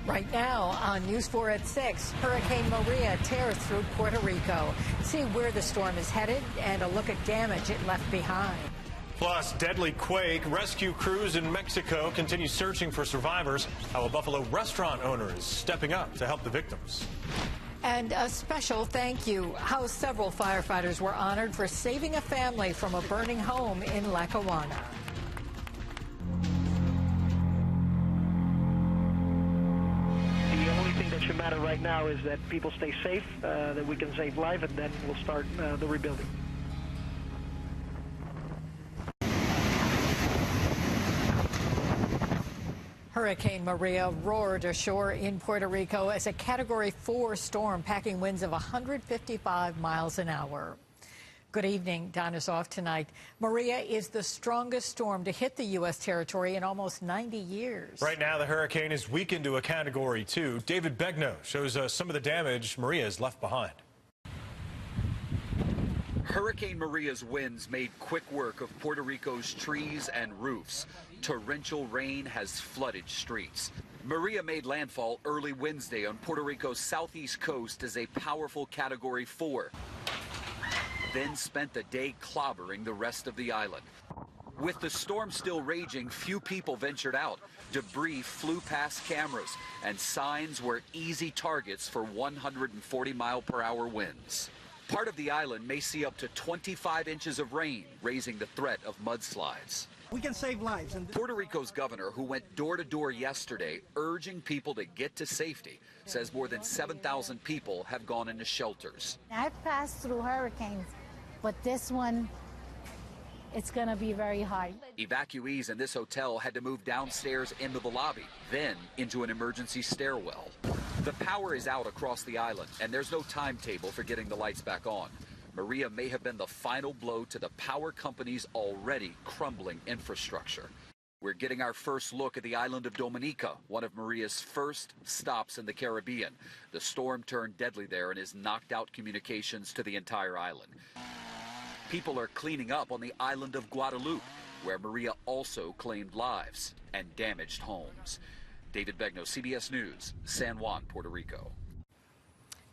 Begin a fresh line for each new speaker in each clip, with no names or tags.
Right now on News 4 at 6, Hurricane Maria tears through Puerto Rico. See where the storm is headed and a look at damage it left behind.
Plus, deadly quake. Rescue crews in Mexico continue searching for survivors. How a Buffalo restaurant owner is stepping up to help the victims.
And a special thank you. How several firefighters were honored for saving a family from a burning home in Lackawanna.
The only thing that should matter right now is that people stay safe, that we can save life, and then we'll start the rebuilding.
Hurricane Maria roared ashore in Puerto Rico as a Category 4 storm, packing winds of 155 miles an hour. Good evening. Don is off tonight. Maria is the strongest storm to hit the U.S. territory in almost 90 years.
Right now, the hurricane is weakened to a Category 2. David Begnaud shows us some of the damage Maria has left behind.
Hurricane Maria's winds made quick work of Puerto Rico's trees and roofs. Torrential rain has flooded streets. Maria made landfall early Wednesday on Puerto Rico's southeast coast as a powerful Category 4. Then spent the day clobbering the rest of the island. With the storm still raging, few people ventured out. Debris flew past cameras, and signs were easy targets for 140-mile-per-hour winds. Part of the island may see up to 25 inches of rain, raising the threat of mudslides.
We can save lives.
Puerto Rico's governor, who went door to door yesterday, urging people to get to safety, says more than 7,000 people have gone into shelters.
I've passed through hurricanes, but this one, it's going to be very hard.
Evacuees in this hotel had to move downstairs into the lobby, then into an emergency stairwell. The power is out across the island, and there's no timetable for getting the lights back on. Maria may have been the final blow to the power company's already crumbling infrastructure. We're getting our first look at the island of Dominica, one of Maria's first stops in the Caribbean. The storm turned deadly there and has knocked out communications to the entire island. People are cleaning up on the island of Guadeloupe, where Maria also claimed lives and damaged homes. David Begnaud, CBS News, San Juan, Puerto Rico.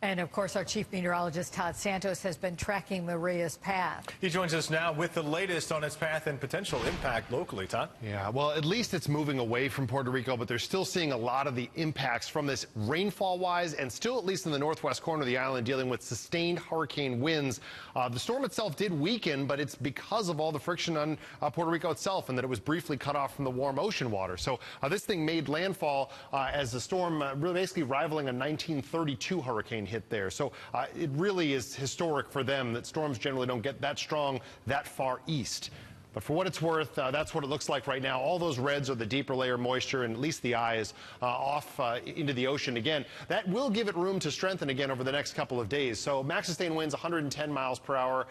And, of course, our chief meteorologist, Todd Santos, has been tracking Maria's path.
He joins us now with the latest on its path and potential impact locally. Todd?
Yeah, well, at least it's moving away from Puerto Rico, but they're still seeing a lot of the impacts from this rainfall-wise, and still, at least in the northwest corner of the island, dealing with sustained hurricane winds. The storm itself did weaken, but it's because of all the friction on Puerto Rico itself, and that it was briefly cut off from the warm ocean water. So this thing made landfall as a storm really basically rivaling a 1932 hurricane hit there. So it really is historic for them that storms generally don't get that strong that far east. But for what it's worth, that's what it looks like right now. All those reds are the deeper layer moisture, and at least the eye is off into the ocean again. That will give it room to strengthen again over the next couple of days. So max sustained winds 110 miles per hour,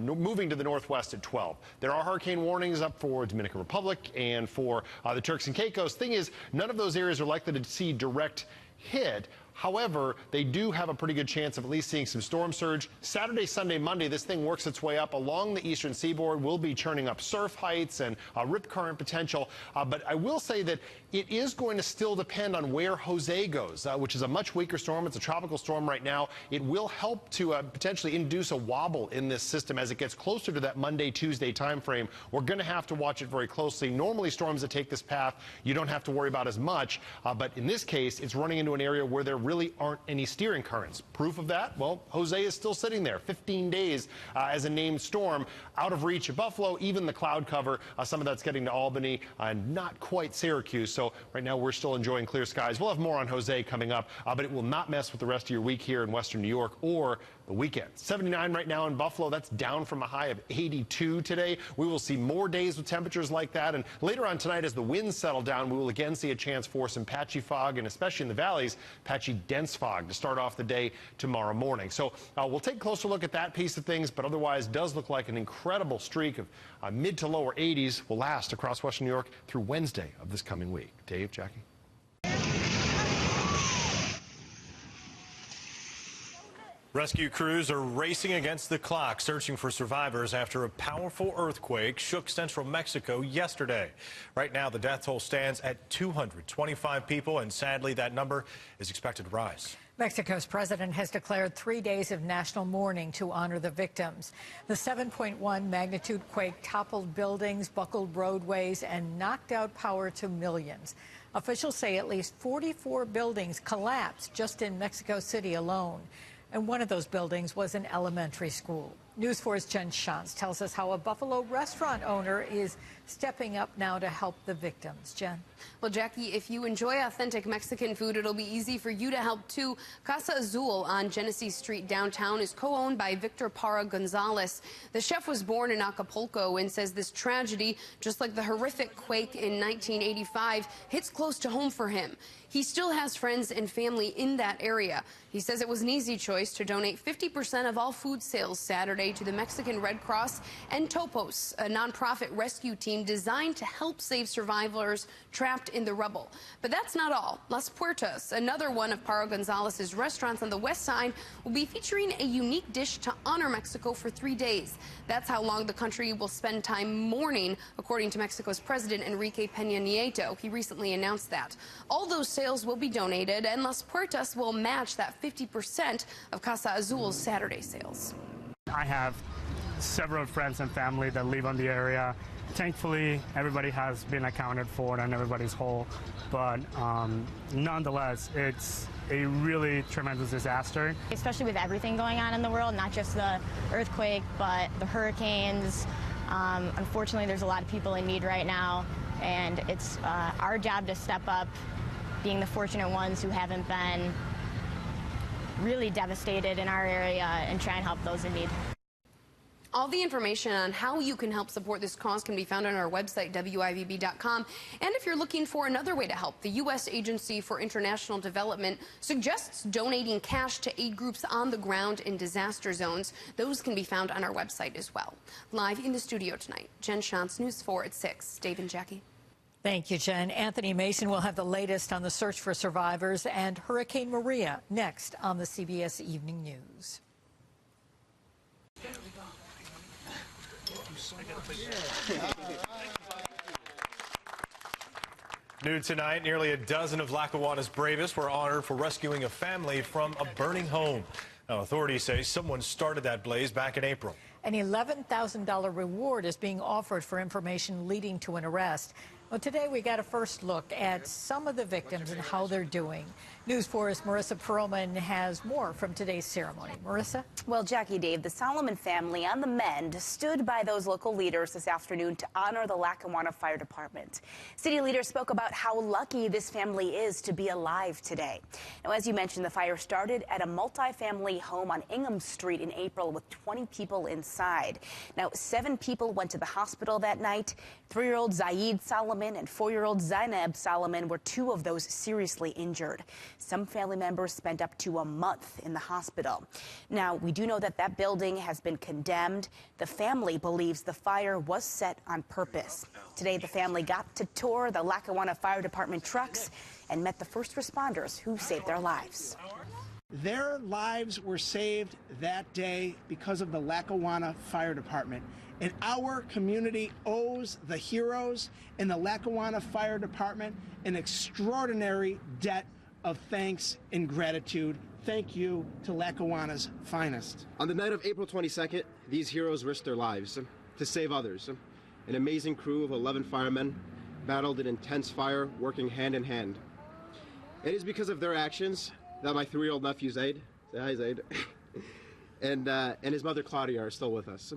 moving to the northwest at 12. There are hurricane warnings up for Dominican Republic and for the Turks and Caicos. Thing is, none of those areas are likely to see direct hit. However, they do have a pretty good chance of at least seeing some storm surge. Saturday, Sunday, Monday, this thing works its way up along the eastern seaboard. We'll be churning up surf heights and rip current potential. But I will say that it is going to still depend on where Jose goes, which is a much weaker storm. It's a tropical storm right now. It will help to potentially induce a wobble in this system as it gets closer to that Monday, Tuesday time frame. We're going to have to watch it very closely. Normally, storms that take this path, you don't have to worry about as much. But in this case, it's running into an area where there really aren't any steering currents. Proof of that? Well, Jose is still sitting there 15 days as a named storm, out of reach of Buffalo, even the cloud cover. Some of that's getting to Albany and not quite Syracuse. So right now we're still enjoying clear skies. We'll have more on Jose coming up, but it will not mess with the rest of your week here in western New York or the weekend. 79 right now in Buffalo. That's down from a high of 82 today. We will see more days with temperatures like that. And later on tonight, as the winds settle down, we will again see a chance for some patchy fog, and especially in the valleys, patchy dense fog to start off the day tomorrow morning. So we'll take a closer look at that piece of things, but otherwise does look like an incredible streak of mid to lower 80s will last across western New York through Wednesday of this coming week. Dave, Jackie.
Rescue crews are racing against the clock, searching for survivors after a powerful earthquake shook central Mexico yesterday. Right now, the death toll stands at 225 people, and sadly, that number is expected to rise.
Mexico's president has declared 3 days of national mourning to honor the victims. The 7.1 magnitude quake toppled buildings, buckled roadways, and knocked out power to millions. Officials say at least 44 buildings collapsed just in Mexico City alone. And one of those buildings was an elementary school. News 4's Jen Shantz tells us how a Buffalo restaurant owner is stepping up now to help the victims. Jen.
Well, Jackie, if you enjoy authentic Mexican food, it'll be easy for you to help too. Casa Azul on Genesee Street downtown is co-owned by Victor Parra Gonzalez. The chef was born in Acapulco and says this tragedy, just like the horrific quake in 1985, hits close to home for him. He still has friends and family in that area. He says it was an easy choice to donate 50% of all food sales Saturday to the Mexican Red Cross and Topos, a nonprofit rescue team designed to help save survivors trapped in the rubble. But that's not all. Las Puertas, another one of Parra Gonzalez's restaurants on the west side, will be featuring a unique dish to honor Mexico for 3 days. That's how long the country will spend time mourning, according to Mexico's President Enrique Peña Nieto. He recently announced that. All those sales will be donated, and Las Puertas will match that 50% of Casa Azul's Saturday sales.
I have several friends and family that live on the area. Thankfully, everybody has been accounted for and everybody's whole, but nonetheless, it's a really tremendous disaster.
Especially with everything going on in the world, not just the earthquake, but the hurricanes. Unfortunately, there's a lot of people in need right now, and it's our job to step up, being the fortunate ones who haven't been really devastated in our area, and try and help those in need.
All the information on how you can help support this cause can be found on our website, WIVB.com. And if you're looking for another way to help, the U.S. Agency for International Development suggests donating cash to aid groups on the ground in disaster zones. Those can be found on our website as well. Live in the studio tonight, Jen Shantz, News 4 at 6. Dave and Jackie.
Thank you, Jen. Anthony Mason will have the latest on the search for survivors and Hurricane Maria next on the CBS Evening News.
New tonight, nearly a dozen of Lackawanna's bravest were honored for rescuing a family from a burning home. Now, authorities say someone started that blaze back in April.
An $11,000 reward is being offered for information leading to an arrest. Well, today we got a first look at some of the victims and how they're doing. News 4's Marissa Perlman has more from today's ceremony. Marissa?
Well, Jackie, Dave, the Solomon family on the mend stood by those local leaders this afternoon to honor the Lackawanna Fire Department. City leaders spoke about how lucky this family is to be alive today. Now, as you mentioned, the fire started at a multi-family home on Ingham Street in April with 20 people inside. Now, 7 people went to the hospital that night. 3-year-old Zaid Solomon and 4-year-old Zainab Solomon were 2 of those seriously injured. Some family members spent up to a month in the hospital. Now, we do know that that building has been condemned. The family believes the fire was set on purpose. Today, the family got to tour the Lackawanna Fire Department trucks and met the first responders who saved their lives.
Their lives were saved that day because of the Lackawanna Fire Department. And our community owes the heroes in the Lackawanna Fire Department an extraordinary debt of thanks and gratitude. Thank you to Lackawanna's finest.
On the night of April 22nd, these heroes risked their lives to save others. An amazing crew of 11 firemen battled an intense fire, working hand in hand. It is because of their actions that my 3-year-old nephew Zaid, say hi Zaid, and his mother Claudia are still with us.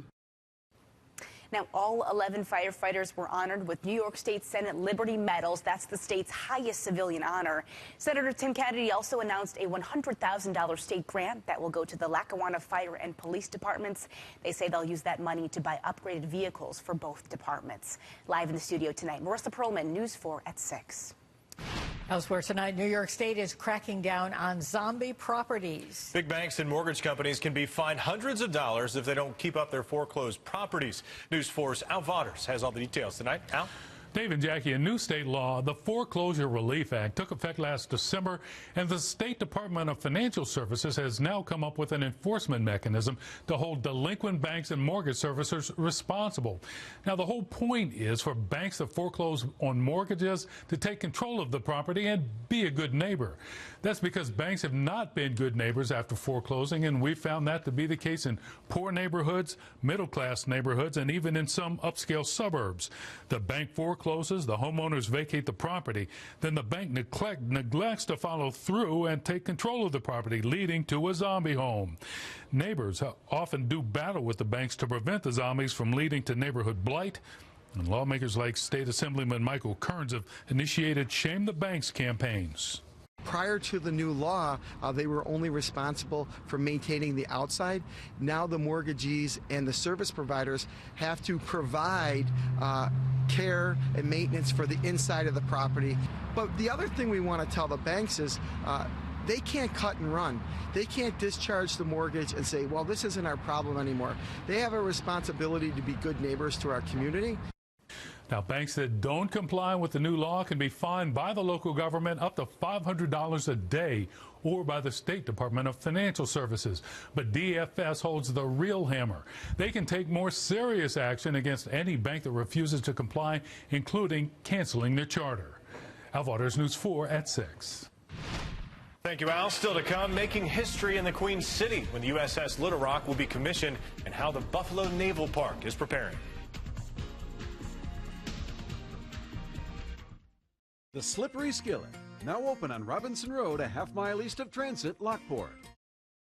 Now, all 11 firefighters were honored with New York State Senate Liberty Medals. That's the state's highest civilian honor. Senator Tim Kennedy also announced a $100,000 state grant that will go to the Lackawanna Fire and Police Departments. They say they'll use that money to buy upgraded vehicles for both departments. Live in the studio tonight, Marissa Perlman, News 4 at 6.
Elsewhere tonight, New York State is cracking down on zombie properties.
Big banks and mortgage companies can be fined hundreds of dollars if they don't keep up their foreclosed properties. News 4's Al Vaughters has all the details tonight. Al?
Dave and Jackie, a new state law, the Foreclosure Relief Act, took effect last December, and the State Department of Financial Services has now come up with an enforcement mechanism to hold delinquent banks and mortgage servicers responsible. Now, the whole point is for banks that foreclose on mortgages to take control of the property and be a good neighbor. That's because banks have not been good neighbors after foreclosing, and we found that to be the case in poor neighborhoods, middle-class neighborhoods, and even in some upscale suburbs. The bank forecloses, the homeowners vacate the property, then the bank neglects to follow through and take control of the property, leading to a zombie home. Neighbors often do battle with the banks to prevent the zombies from leading to neighborhood blight. And lawmakers like State Assemblyman Michael Kearns have initiated Shame the Banks campaigns.
Prior to the new law, they were only responsible for maintaining the outside. Now the mortgagees and the service providers have to provide care and maintenance for the inside of the property. But the other thing we want to tell the banks is they can't cut and run. They can't discharge the mortgage and say, well, this isn't our problem anymore. They have a responsibility to be good neighbors to our community.
Now, banks that don't comply with the new law can be fined by the local government up to $500 a day or by the State Department of Financial Services. But DFS holds the real hammer. They can take more serious action against any bank that refuses to comply, including canceling their charter. Al Waters, News 4 at 6.
Thank you, Al. Still to come, making history in the Queen City when the USS Little Rock will be commissioned and how the Buffalo Naval Park is preparing.
The Slippery Skillet, now open on Robinson Road, a half-mile east of Transit, Lockport.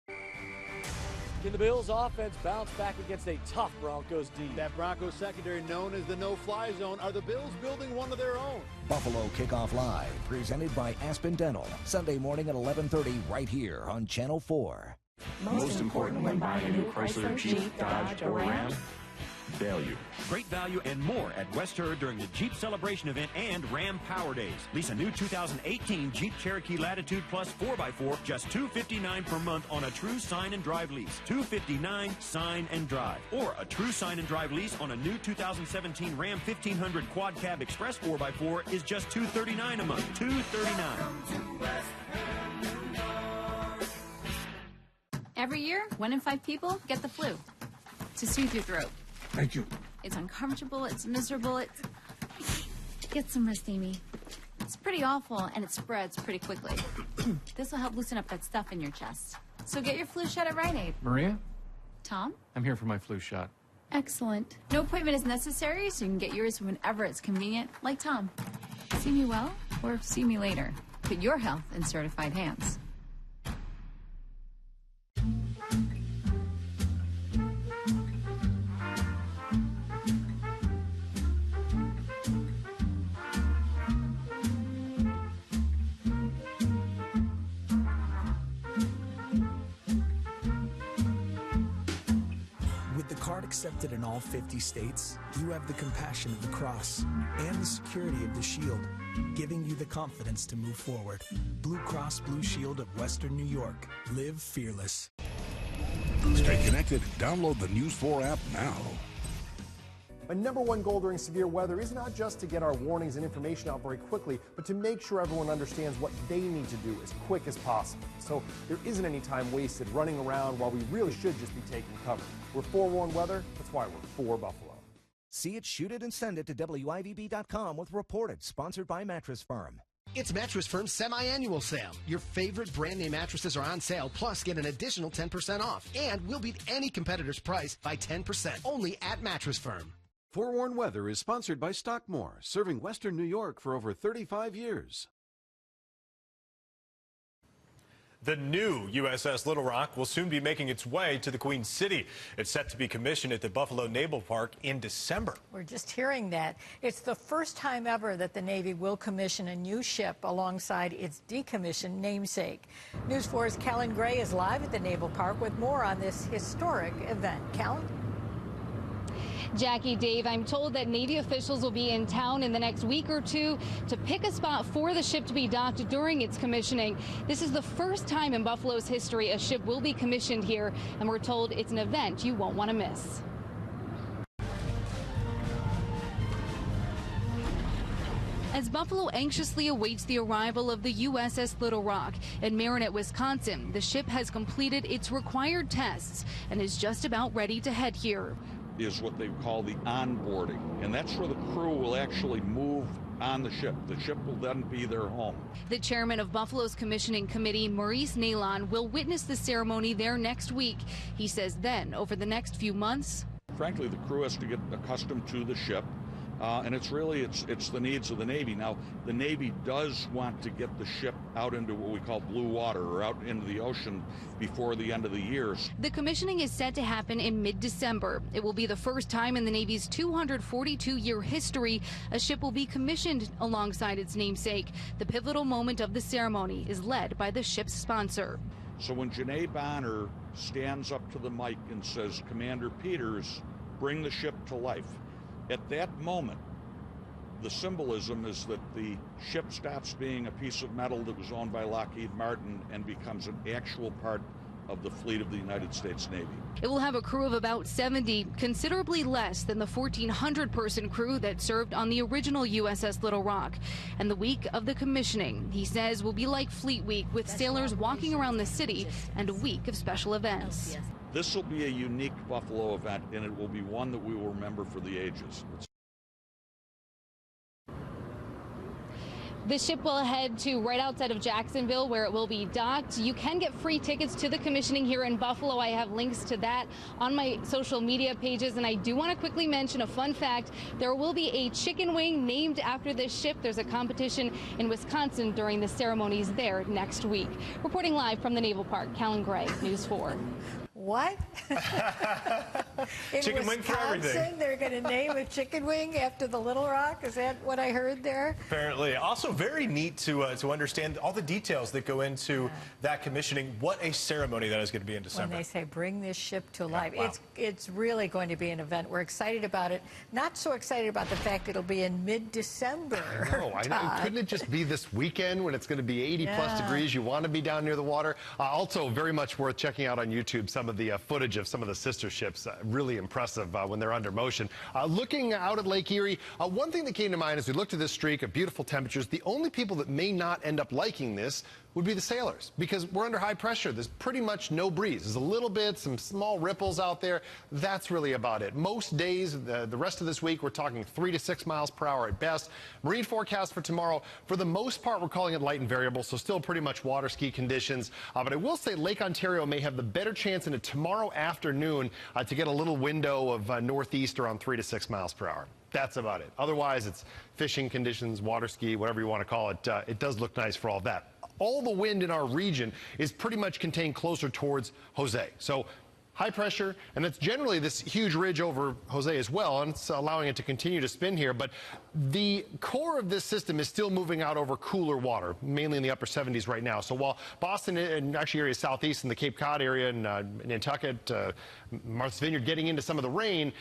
Can the Bills' offense bounce back against a tough Broncos D?
That Broncos secondary known as the no-fly zone. Are the Bills building one of their own?
Buffalo Kickoff Live, presented by Aspen Dental, Sunday morning at 11:30 right here on Channel 4.
Most important when buying a new Chrysler, Jeep, Dodge, or Ram? Value.
Great value and more at West Hurd during the Jeep Celebration event and Ram Power Days. Lease a new 2018 Jeep Cherokee Latitude Plus 4x4, just $259 per month on a true sign and drive lease. $259 sign and drive. Or a true sign and drive lease on a new 2017 Ram 1500 Quad Cab Express 4x4 is just $239 a month. $239.
Every year, 1 in 5 people get the flu. To soothe your throat.
Thank you.
It's uncomfortable, it's miserable, Get some rest, Amy. It's pretty awful, and it spreads pretty quickly. This will help loosen up that stuff in your chest. So get your flu shot at Rite Aid.
Maria?
Tom?
I'm here for my flu shot.
Excellent. No appointment is necessary, so you can get yours whenever it's convenient, like Tom. See me well, or see me later. Put your health in certified hands.
Accepted in all 50 states, you have the compassion of the cross and the security of the shield, giving you the confidence to move forward. Blue Cross Blue Shield of Western New York. Live fearless.
Stay connected. Download the News 4 app now.
My #1 goal during severe weather is not just to get our warnings and information out very quickly, but to make sure everyone understands what they need to do as quick as possible. So there isn't any time wasted running around while we really should just be taking cover. We're forewarned weather, that's why we're for Buffalo.
See it, shoot it, and send it to WIVB.com with Reported, sponsored by Mattress Firm.
It's Mattress Firm's semi-annual sale. Your favorite brand name mattresses are on sale, plus get an additional 10% off. And we'll beat any competitor's price by 10%, only at Mattress Firm.
Forewarned Weather is sponsored by Stockmore, serving Western New York for over 35 years.
The new USS Little Rock will soon be making its way to the Queen City. It's set to be commissioned at the Buffalo Naval Park in December.
We're just hearing that. It's the first time ever that the Navy will commission a new ship alongside its decommissioned namesake. News 4's Callan Gray is live at the Naval Park with more on this historic event. Callan?
Jackie, Dave, I'm told that Navy officials will be in town in the next week or two to pick a spot for the ship to be docked during its commissioning. This is the first time in Buffalo's history a ship will be commissioned here, and we're told it's an event you won't want to miss. as Buffalo anxiously awaits the arrival of the USS Little Rock. In Marinette, Wisconsin, the ship has completed its required tests and is just about ready to head here.
Is what they call the onboarding, and that's where the crew will actually move on the ship. The ship will then be their home.
The chairman of Buffalo's commissioning committee, Maurice Nalon, will witness the ceremony there next week. He says then, over the next few months,
frankly, the crew has to get accustomed to the ship. And it's the needs of the Navy. Now, the Navy does want to get the ship out into what we call blue water, or out into the ocean, before the end of the year.
The commissioning is set to happen in mid-December. It will be the first time in the Navy's 242-year history a ship will be commissioned alongside its namesake. The pivotal moment of the ceremony is led by the ship's sponsor.
So when Janae Bonner stands up to the mic and says, "Commander Peters, bring the ship to life," at that moment, the symbolism is that the ship stops being a piece of metal that was owned by Lockheed Martin and becomes an actual part of the fleet of the United States Navy.
It will have a crew of about 70, considerably less than the 1,400-person crew that served on the original USS Little Rock. And the week of the commissioning, he says, will be like Fleet Week, with sailors walking around the city and a week of special events.
This will be a unique Buffalo event, and it will be one that we will remember for the ages.
The ship will head to right outside of Jacksonville, where it will be docked. You can get free tickets to the commissioning here in Buffalo. I have links to that on my social media pages. And I do want to quickly mention a fun fact. There will be a chicken wing named after this ship. There's a competition in Wisconsin during the ceremonies there next week. Reporting live from the Naval Park, Callan Gray, News 4.
What? In
chicken wing for everything.
They're going to name a chicken wing after the Little Rock? Is that what I heard there?
Apparently. Also very neat to understand all the details that go into that commissioning. What a ceremony that is going to be in December.
When they say bring this ship to life.
Wow.
It's really going to be an event. We're excited about it. Not so excited about the fact it'll be in mid-December.
I know. Couldn't it just be this weekend when it's going to be 80-plus degrees? You want to be down near the water. Also, very much worth checking out on YouTube some of the footage of some of the sister ships. Really impressive when they're under motion. Looking out at Lake Erie, one thing that came to mind as we looked at this streak of beautiful temperatures, the only people that may not end up liking this would be the sailors, because we're under high pressure. There's pretty much no breeze. There's a little bit, some small ripples out there. That's really about it. Most days, the rest of this week, we're talking 3 to 6 miles per hour at best. Marine forecast for tomorrow, for the most part, we're calling it light and variable, so still pretty much water ski conditions. But I will say Lake Ontario may have the better chance in a tomorrow afternoon to get a little window of northeast around 3 to 6 miles per hour. That's about it. Otherwise, it's fishing conditions, water ski, whatever you want to call it. It does look nice for all that. All the wind in our region is pretty much contained closer towards Jose. So high pressure, and that's generally this huge ridge over Jose as well, and it's allowing it to continue to spin here. But the core of this system is still moving out over cooler water, mainly in the upper 70s right now. So while Boston and actually areas southeast in the Cape Cod area and Nantucket, Martha's Vineyard getting into some of the rain,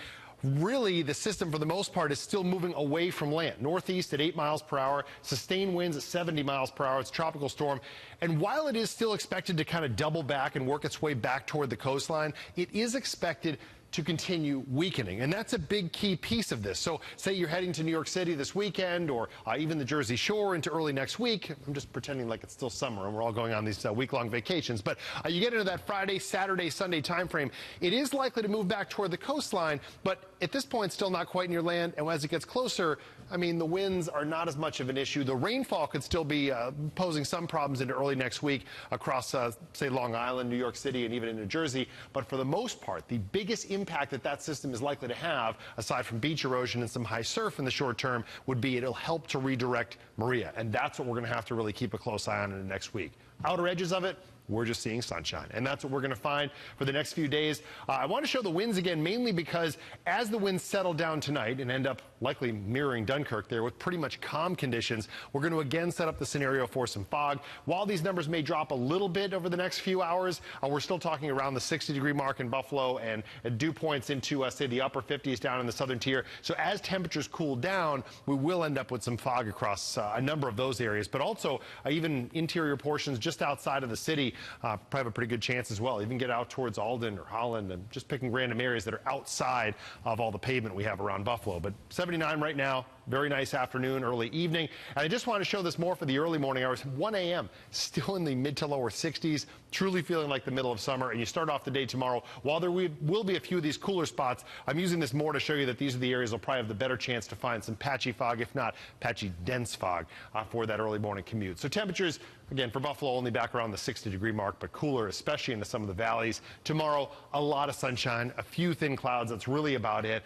really, the system, for the most part, is still moving away from land. Northeast at 8 miles per hour, sustained winds at 70 miles per hour. It's a tropical storm. And while it is still expected to kind of double back and work its way back toward the coastline, it is expected to continue weakening. And that's a big key piece of this. So say you're heading to New York City this weekend, or even the Jersey Shore into early next week. I'm just pretending like it's still summer and we're all going on these week-long vacations. But you get into that Friday, Saturday, Sunday time frame. It is likely to move back toward the coastline, but at this point, still not quite near land. And as it gets closer, I mean, the winds are not as much of an issue. The rainfall could still be posing some problems into early next week across, say, Long Island, New York City, and even in New Jersey. But for the most part, the biggest impact that system is likely to have, aside from beach erosion and some high surf in the short term, would be it'll help to redirect Maria. And that's what we're going to have to really keep a close eye on in the next week. Outer edges of it, we're just seeing sunshine. And that's what we're going to find for the next few days. I want to show the winds again, mainly because as the winds settle down tonight and end up likely mirroring Dunkirk there with pretty much calm conditions, we're going to again set up the scenario for some fog. While these numbers may drop a little bit over the next few hours, we're still talking around the 60-degree mark in Buffalo and dew points into, say, the upper 50s down in the southern tier. So as temperatures cool down, we will end up with some fog across a number of those areas, but also even interior portions just outside of the city probably have a pretty good chance as well. Even get out towards Alden or Holland and just picking random areas that are outside of all the pavement we have around Buffalo. But 79 right now, Very nice afternoon, early evening. And I just wanted to show this more for the early morning hours. 1 a.m. still in the mid to lower 60s, truly feeling like the middle of summer. And you start off the day tomorrow. While there will be a few of these cooler spots, I'm using this more to show you that these are the areas will probably have the better chance to find some patchy fog, if not patchy dense fog, for that early morning commute. So temperatures, again, for Buffalo only back around the 60-degree mark, but cooler, especially into some of the valleys. Tomorrow, a lot of sunshine, a few thin clouds. That's really about it.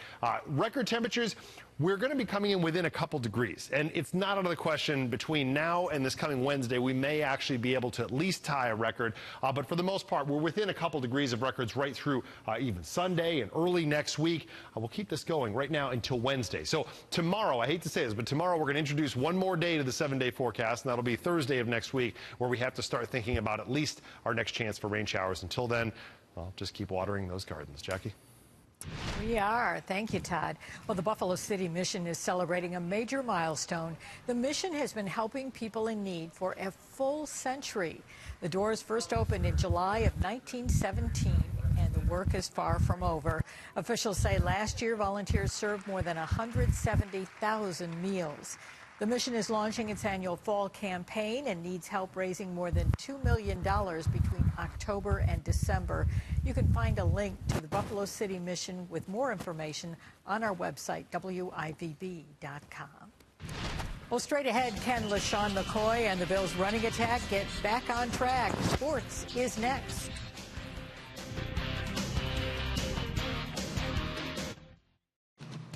Record temperatures, we're going to be coming in within a couple degrees. And it's not out of the question between now and this coming Wednesday, we may actually be able to at least tie a record. But for the most part, we're within a couple degrees of records right through even Sunday and early next week. We'll keep this going right now until Wednesday. So tomorrow, I hate to say this, but tomorrow we're going to introduce one more day to the 7-day forecast, and that'll be Thursday of next week, where we have to start thinking about at least our next chance for rain showers. Until then, well, just keep watering those gardens. Jackie?
We are. Thank you, Todd. Well, the Buffalo City Mission is celebrating a major milestone. The mission has been helping people in need for a full century. The doors first opened in July of 1917, and the work is far from over. Officials say last year volunteers served more than 170,000 meals. The mission is launching its annual fall campaign and needs help raising more than $2 million between October and December. You can find a link to the Buffalo City Mission with more information on our website, WIVB.com. Well, straight ahead, can LaShawn McCoy and the Bills' running attack get back on track? Sports is next.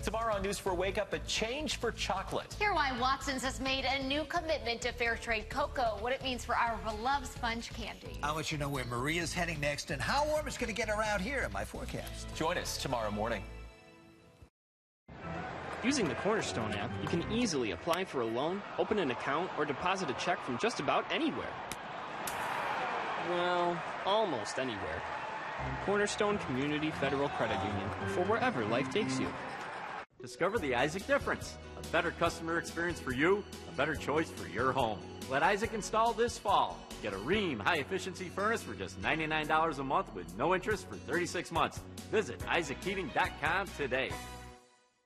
Tomorrow on News 4 Wake Up, a change for chocolate.
Hear why Watson's has made a new commitment to fair trade cocoa, what it means for our beloved sponge candy.
I'll let you know where Maria's heading next and how warm it's going to get around here in my forecast.
Join us tomorrow morning.
Using the Cornerstone app, you can easily apply for a loan, open an account, or deposit a check from just about anywhere. Well, almost anywhere. Cornerstone Community Federal Credit Union, for wherever life takes you.
Discover the Isaac difference. A better customer experience for you, a better choice for your home. Let Isaac install this fall. Get a Rheem high-efficiency furnace for just $99 a month with no interest for 36 months. Visit IsaacHeating.com today.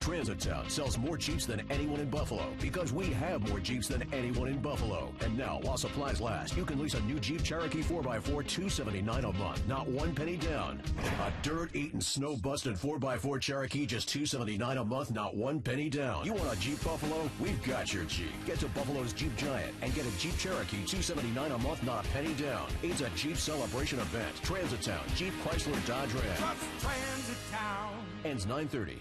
Transit Town sells more Jeeps than anyone in Buffalo because we have more Jeeps than anyone in Buffalo. And now, while supplies last, you can lease a new Jeep Cherokee 4x4 $279 a month, not 1 penny down. A dirt-eaten, snow-busted 4x4 Cherokee just $279 a month, not 1 penny down. You want a Jeep Buffalo? We've got your Jeep. Get to Buffalo's Jeep Giant and get a Jeep Cherokee $279 a month, not a penny down. It's a Jeep celebration event. Transit Town, Jeep, Chrysler, Dodge, Ram.
Trust Transit Town.
Ends 9/30.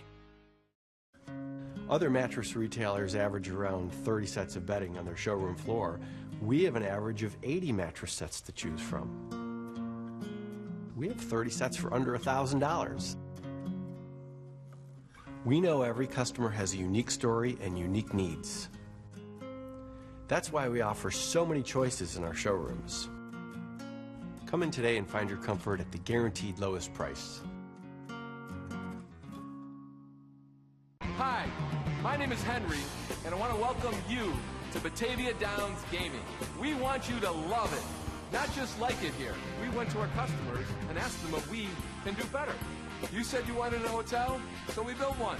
Other mattress retailers average around 30 sets of bedding on their showroom floor. We have an average of 80 mattress sets to choose from. We have 30 sets for under $1,000. We know every customer has a unique story and unique needs. That's why we offer so many choices in our showrooms. Come in today and find your comfort at the guaranteed lowest price.
Hi, my name is Henry, and I want to welcome you to Batavia Downs Gaming. We want you to love it, not just like it here. We went to our customers and asked them what we can do better. You said you wanted a hotel, so we built one.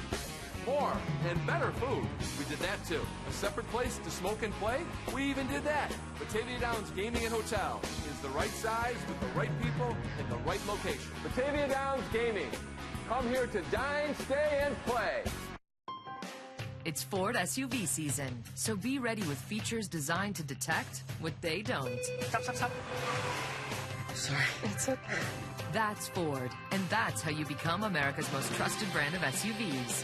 More and better food, we did that too. A separate place to smoke and play, we even did that. Batavia Downs Gaming and Hotel is the right size with the right people in the right location. Batavia Downs Gaming. Come here to dine, stay, and play.
It's Ford SUV season, so be ready with features designed to detect what they don't.
Stop.
Sorry.
It's okay.
That's Ford, and that's how you become America's most trusted brand of SUVs.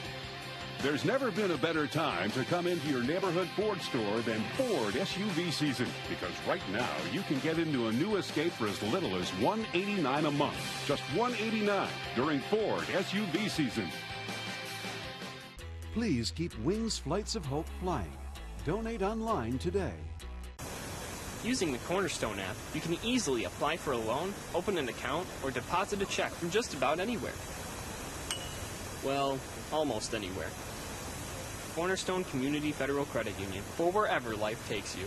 There's never been a better time to come into your neighborhood Ford store than Ford SUV season, because right now you can get into a new Escape for as little as $189 a month. Just $189 during Ford SUV season.
Please keep Wings Flights of Hope flying. Donate online today.
Using the Cornerstone app, you can easily apply for a loan, open an account, or deposit a check from just about anywhere. Well, almost anywhere. Cornerstone Community Federal Credit Union, for wherever life takes you.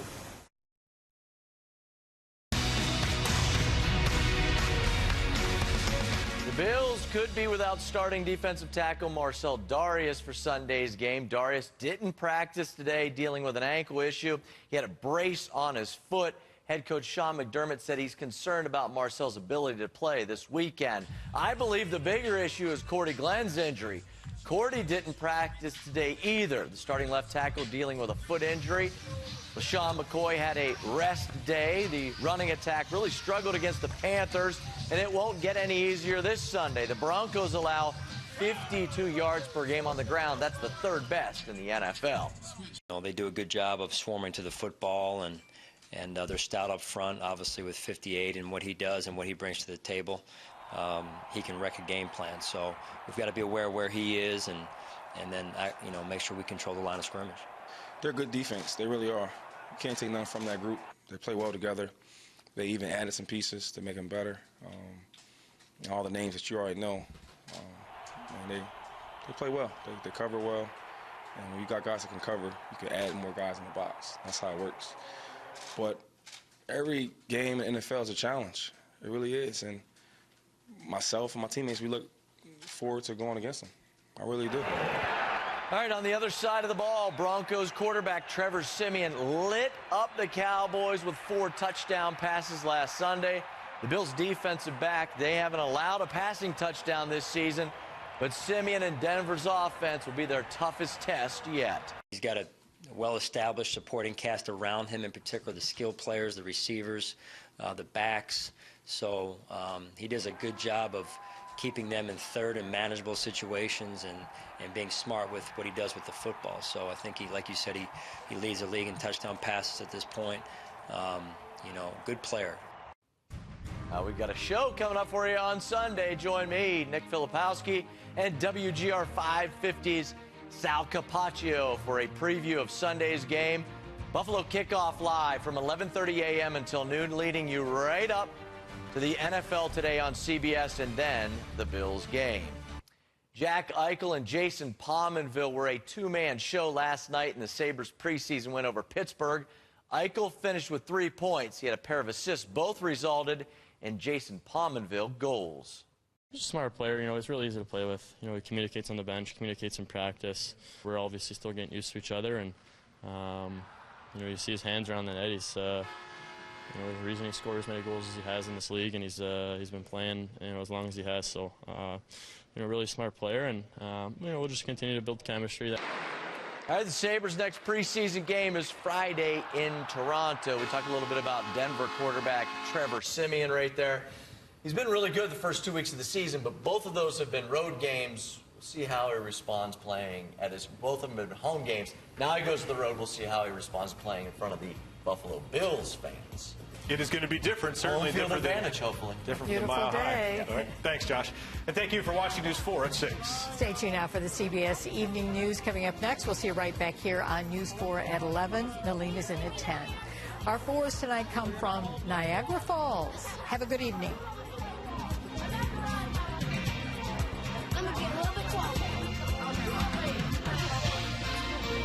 The Bills
could be without starting defensive tackle Marcel Darius for Sunday's game. Darius didn't practice today, dealing with an ankle issue. He had a brace on his foot. Head coach Sean McDermott said he's concerned about Marcel's ability to play this weekend. I believe the bigger issue is Cordy Glenn's injury. Cordy didn't practice today either. The starting left tackle dealing with a foot injury. LaShawn McCoy had a rest day. The running attack really struggled against the Panthers, and it won't get any easier this Sunday. The Broncos allow 52 yards per game on the ground. That's the third best in the NFL.
They do a good job of swarming to the football, and they're stout up front, obviously, with 58 and what he does and what he brings to the table. He can wreck a game plan. So we've got to be aware of where he is and then, make sure we control the line of scrimmage.
They're good defense. They really are. You can't take nothing from that group. They play well together. They even added some pieces to make them better. All the names that you already know. They play well. They cover well. And when you got guys that can cover, you can add more guys in the box. That's how it works. But every game in the NFL is a challenge. It really is. And myself and my teammates, we look forward to going against them. I really do.
All right, on the other side of the ball, Broncos quarterback Trevor Siemian lit up the Cowboys with 4 touchdown passes last Sunday. The Bills' defensive back, they haven't allowed a passing touchdown this season, but Siemian and Denver's offense will be their toughest test yet.
He's got a well-established supporting cast around him, in particular the skilled players, the receivers, the backs. So he does a good job of keeping them in third and manageable situations and being smart with what he does with the football. So I think, like you said, he leads the league in touchdown passes at this point. Good player.
We've got a show coming up for you on Sunday. Join me, Nick Filipowski, and WGR 550's Sal Capaccio for a preview of Sunday's game. Buffalo kickoff live from 11:30 a.m. until noon, leading you right up to the NFL Today on CBS and then the Bills game. Jack Eichel and Jason Pominville were a two-man show last night in the Sabres preseason win over Pittsburgh. Eichel finished with 3 points. He had a pair of assists. Both resulted in Jason Pominville goals.
He's a smart player, he's really easy to play with. He communicates on the bench, communicates in practice. We're obviously still getting used to each other, and, you see his hands around the net. He's, the reason he scores as many goals as he has in this league, and he's been playing, as long as he has. So, really smart player, and, we'll just continue to build chemistry.
All right, the Sabres' next preseason game is Friday in Toronto. We talked a little bit about Denver quarterback Trevor Siemian right there. He's been really good the first 2 weeks of the season, but both of those have been road games. We'll see how he responds playing at his. Both of them have been home games. Now he goes to the road. We'll see how he responds playing in front of the Buffalo Bills fans.
It is going to be different, certainly
Home field
different
advantage, hopefully.
Different
Beautiful
from the Mile
day.
High. All right. Thanks, Josh. And thank you for watching News 4 at 6.
Stay tuned now for the CBS Evening News coming up next. We'll see you right back here on News 4 at 11. Nalene is in at 10. Our fours tonight come from Niagara Falls. Have a good evening.